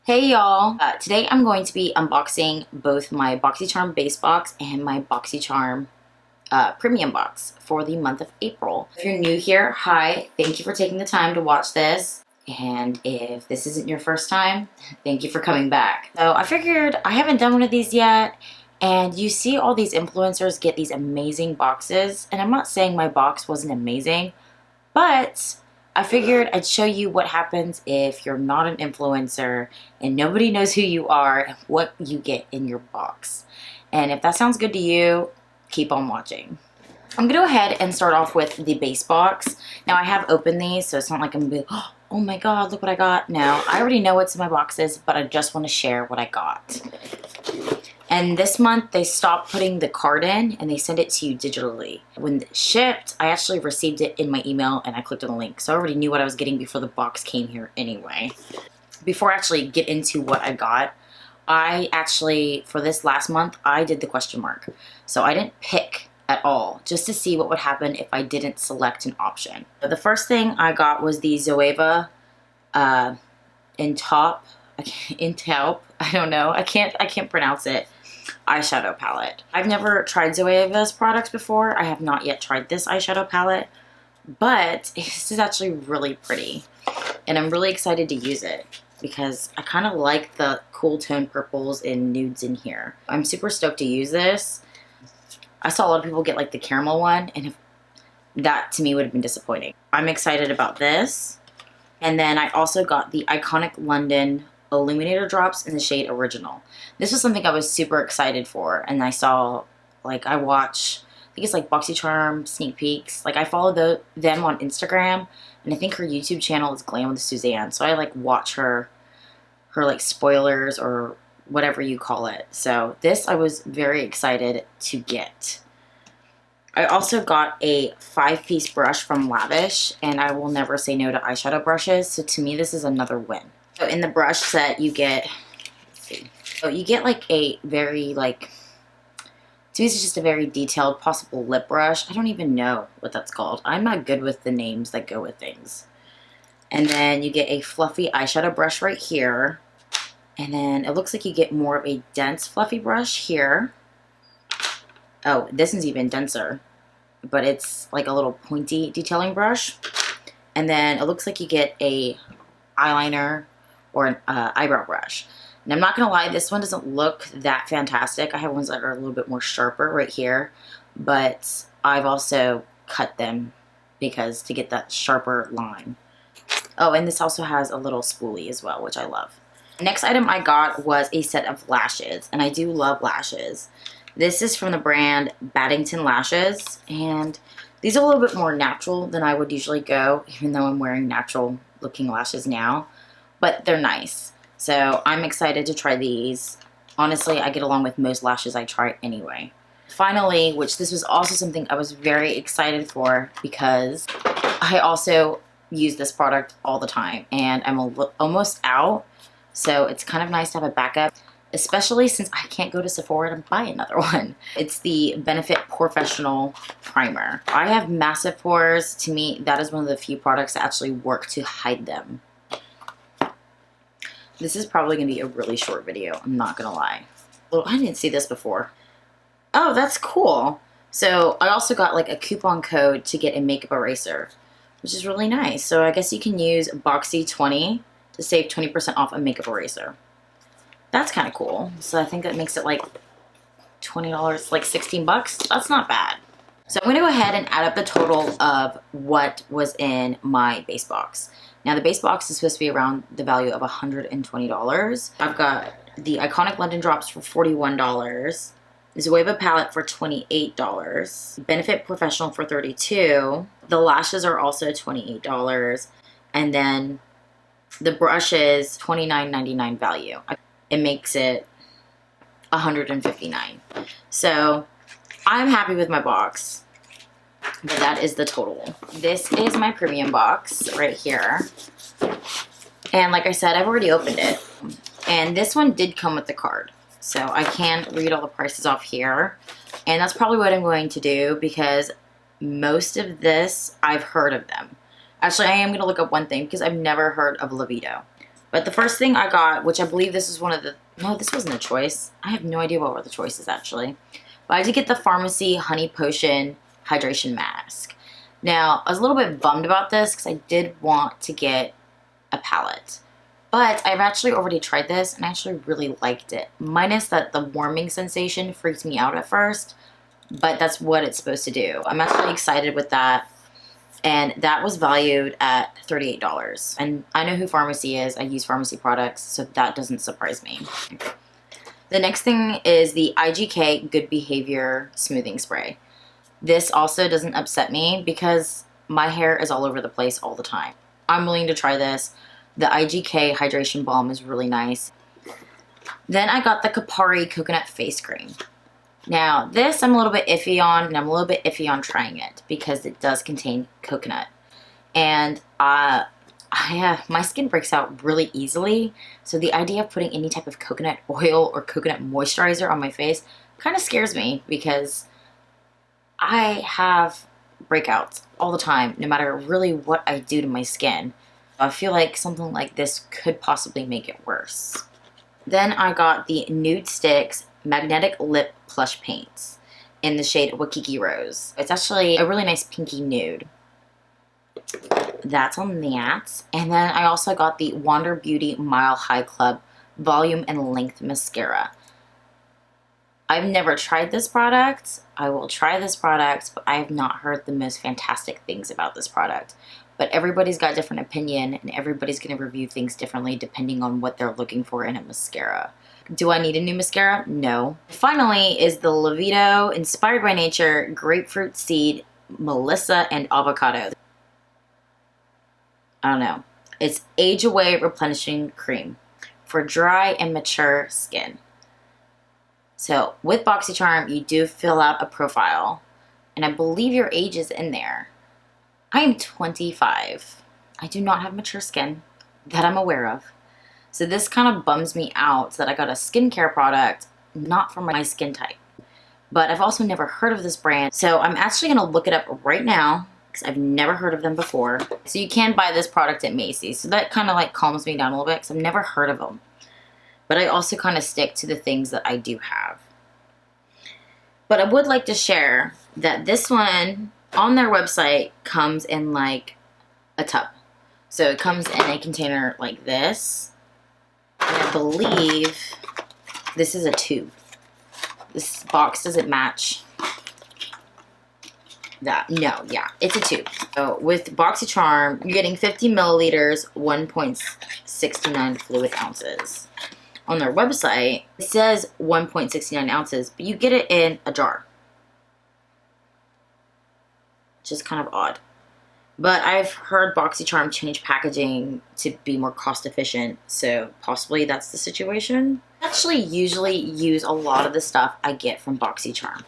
Hey y'all! Today I'm going to be unboxing both my BoxyCharm base box and my BoxyCharm premium box for the month of April. If you're new here, hi, thank you for taking the time to watch this. And if this isn't your first time, thank you for coming back. So I figured I haven't done one of these yet, and you see all these influencers get these amazing boxes, and I'm not saying my box wasn't amazing, but I figured I'd show you what happens if you're not an influencer and nobody knows who you are and what you get in your box. And if that sounds good to you, keep on watching. I'm gonna go ahead and start off with the base box. Now I have opened these, so it's not like I'm gonna be, oh my god, look what I got. No, I already know what's in my boxes, but I just want to share what I got. And this month they stopped putting the card in and they send it to you digitally. When it shipped, I actually received it in my email and I clicked on the link. So I already knew what I was getting before the box came here anyway. Before I actually get into what I got, I actually, for this last month, I did the question mark. So I didn't pick at all, just to see what would happen if I didn't select an option. The first thing I got was the Zoeva in taupe, I don't know, I can't pronounce it, eyeshadow palette. I've never tried Zoeva's products before. I have not yet tried this eyeshadow palette, but this is actually really pretty and I'm really excited to use it because I kind of like the cool tone purples and nudes in here. I'm super stoked to use this. I saw a lot of people get like the caramel one, and that to me would have been disappointing. I'm excited about this. And then I also got the Iconic London Illuminator Drops in the shade Original. This was something I was super excited for, and I saw, like, I watch, I think it's like BoxyCharm sneak peeks. Like, I follow them on Instagram, and I think her YouTube channel is Glam with Suzanne. So I like watch her like spoilers or whatever you call it. So this I was very excited to get. I also got a 5-piece brush from Lavish, and I will never say no to eyeshadow brushes. So to me, this is another win. So in the brush set, you get, let's see, so you get like a very like, to me it's just a very detailed possible lip brush. I don't even know what that's called. I'm not good with the names that go with things. And then you get a fluffy eyeshadow brush right here. And then it looks like you get more of a dense fluffy brush here. Oh, this one's even denser, but it's like a little pointy detailing brush. And then it looks like you get a eyeliner or an eyebrow brush. And I'm not gonna lie, this one doesn't look that fantastic. I have ones that are a little bit more sharper right here, but I've also cut them because to get that sharper line. Oh, and this also has a little spoolie as well, which I love. The next item I got was a set of lashes, and I do love lashes. This is from the brand Baddington Lashes, and these are a little bit more natural than I would usually go, even though I'm wearing natural looking lashes now, but they're nice. So I'm excited to try these. Honestly, I get along with most lashes I try anyway. Finally, which this was also something I was very excited for because I also use this product all the time and I'm almost out. So it's kind of nice to have a backup, especially since I can't go to Sephora and buy another one. It's the Benefit POREfessional Primer. I have massive pores. To me, that is one of the few products that actually work to hide them. This is probably going to be a really short video, I'm not going to lie. Oh, I didn't see this before. Oh, that's cool. So I also got like a coupon code to get a makeup eraser, which is really nice. So I guess you can use Boxy20 to save 20% off a makeup eraser. That's kind of cool. So I think that makes it like $20, like 16 bucks. That's not bad. So I'm going to go ahead and add up the total of what was in my base box. Now the base box is supposed to be around the value of $120. I've got the Iconic London Drops for $41. Zoeva palette for $28. Benefit POREfessional for $32. The lashes are also $28. And then the brushes, $29.99 value. It makes it $159. So I'm happy with my box, but that is the total. This is my premium box right here. And like I said, I've already opened it. And this one did come with the card. So I can read all the prices off here. And that's probably what I'm going to do because most of this, I've heard of them. Actually, I am going to look up one thing because I've never heard of Libido. But the first thing I got, which I believe this is one of the, no, this wasn't a choice. I have no idea what were the choices actually. But I did get the Pharmacy Honey Potion Hydration Mask. Now, I was a little bit bummed about this because I did want to get a palette. But I've actually already tried this and I actually really liked it. Minus that the warming sensation freaked me out at first. But that's what it's supposed to do. I'm actually excited with that. And that was valued at $38. And I know who Pharmacy is. I use Pharmacy products, so that doesn't surprise me. The next thing is the IGK Good Behavior Smoothing Spray. This also doesn't upset me because my hair is all over the place all the time. I'm willing to try this. The IGK Hydration Balm is really nice. Then I got the Kapari Coconut Face Cream. Now, this I'm a little bit iffy on, and I'm a little bit iffy on trying it because it does contain coconut. And my skin breaks out really easily, so the idea of putting any type of coconut oil or coconut moisturizer on my face kind of scares me because I have breakouts all the time, no matter really what I do to my skin. I feel like something like this could possibly make it worse. Then I got the Nude Sticks Magnetic Lip Plush Paints in the shade Wakiki Rose. It's actually a really nice pinky nude. That's on that. And then I also got the Wander Beauty Mile High Club Volume and Length Mascara. I've never tried this product. I will try this product, but I have not heard the most fantastic things about this product. But everybody's got a different opinion, and everybody's going to review things differently depending on what they're looking for in a mascara. Do I need a new mascara? No. Finally is the Levito Inspired by Nature Grapefruit Seed Melissa and Avocado. I don't know. It's Age Away Replenishing Cream for dry and mature skin. So with BoxyCharm, you do fill out a profile, and I believe your age is in there. I am 25. I do not have mature skin that I'm aware of. So this kind of bums me out that I got a skincare product not for my skin type. But I've also never heard of this brand. So I'm actually going to look it up right now because I've never heard of them before. So you can buy this product at Macy's. So that kind of like calms me down a little bit because I've never heard of them. But I also kind of stick to the things that I do have. But I would like to share that this one on their website comes in like a tub. So it comes in a container like this. And I believe this is a tube. This box doesn't match that. No, yeah, it's a tube. So with BoxyCharm, you're getting 50 milliliters, 1.69 fluid ounces. On their website, it says 1.69 ounces, but you get it in a jar. Which is kind of odd. But I've heard BoxyCharm change packaging to be more cost efficient, so possibly that's the situation. I actually usually use a lot of the stuff I get from BoxyCharm.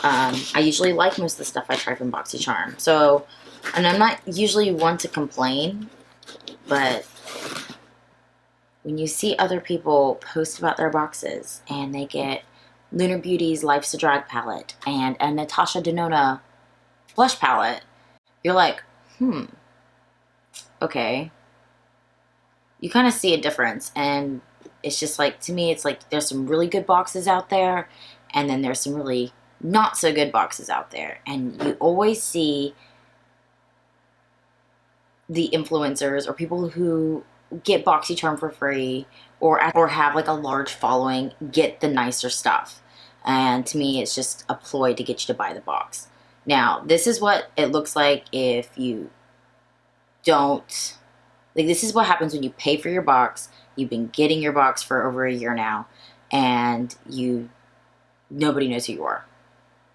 I usually like most of the stuff I try from BoxyCharm. So, and I'm not usually one to complain, but when you see other people post about their boxes and they get Lunar Beauty's Life's a Drag palette and a Natasha Denona blush palette, you're like, okay. You kind of see a difference, and it's just like, to me, it's like there's some really good boxes out there, and then there's some really not so good boxes out there, and you always see the influencers or people who get BoxyCharm for free or have like a large following get the nicer stuff, and to me, it's just a ploy to get you to buy the box. Now, this is what it looks like if you don't, like, this is what happens when you pay for your box. You've been getting your box for over a year now, and nobody knows who you are.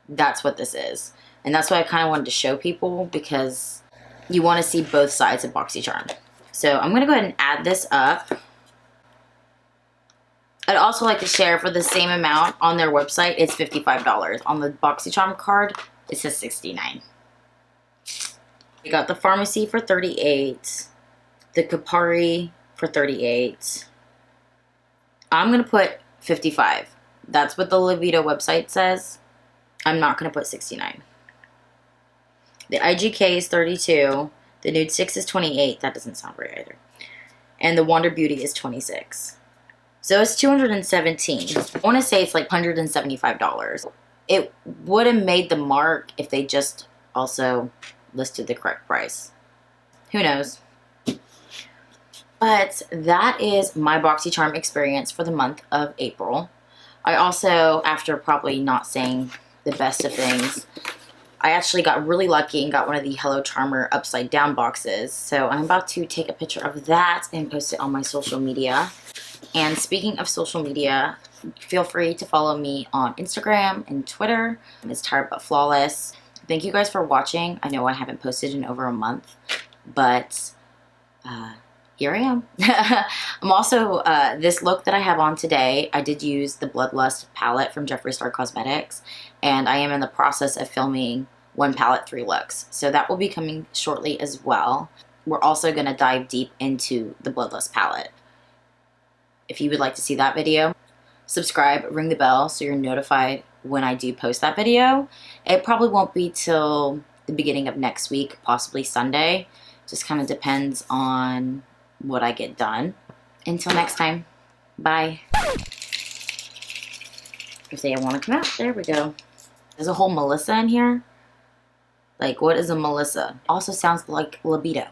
That's what this is. And that's why I kind of wanted to show people, because you want to see both sides of BoxyCharm. So I'm going to go ahead and add this up. I'd also like to share, for the same amount on their website, it's $55. On the BoxyCharm card, it says $69. We got the Pharmacy for $38. The Kapari for $38. I'm going to put $55. That's what the Levito website says. I'm not going to put $69. The IGK is $32. The Nude Sticks is $28. That doesn't sound right either. And the Wander Beauty is $26. So it's $217. I want to say it's like $175. It would have made the mark if they just also listed the correct price. Who knows? But that is my BoxyCharm experience for the month of April. I also, after probably not saying the best of things, I actually got really lucky and got one of the Hello Charmer upside down boxes. So I'm about to take a picture of that and post it on my social media. And speaking of social media, feel free to follow me on Instagram and Twitter. It's Tired But Flawless. Thank you guys for watching. I know I haven't posted in over a month, but here I am. I'm also, this look that I have on today, I did use the Bloodlust palette from Jeffree Star Cosmetics, and I am in the process of filming 1 palette 3 looks. So that will be coming shortly as well. We're also going to dive deep into the Bloodlust palette. If you would like to see that video, subscribe, ring the bell so you're notified when I do post that video. It probably won't be till the beginning of next week, possibly Sunday. Just kind of depends on what I get done. Until next time, bye. If they want to come out, there we go. There's a whole Melissa in here. Like, what is a Melissa? Also sounds like libido.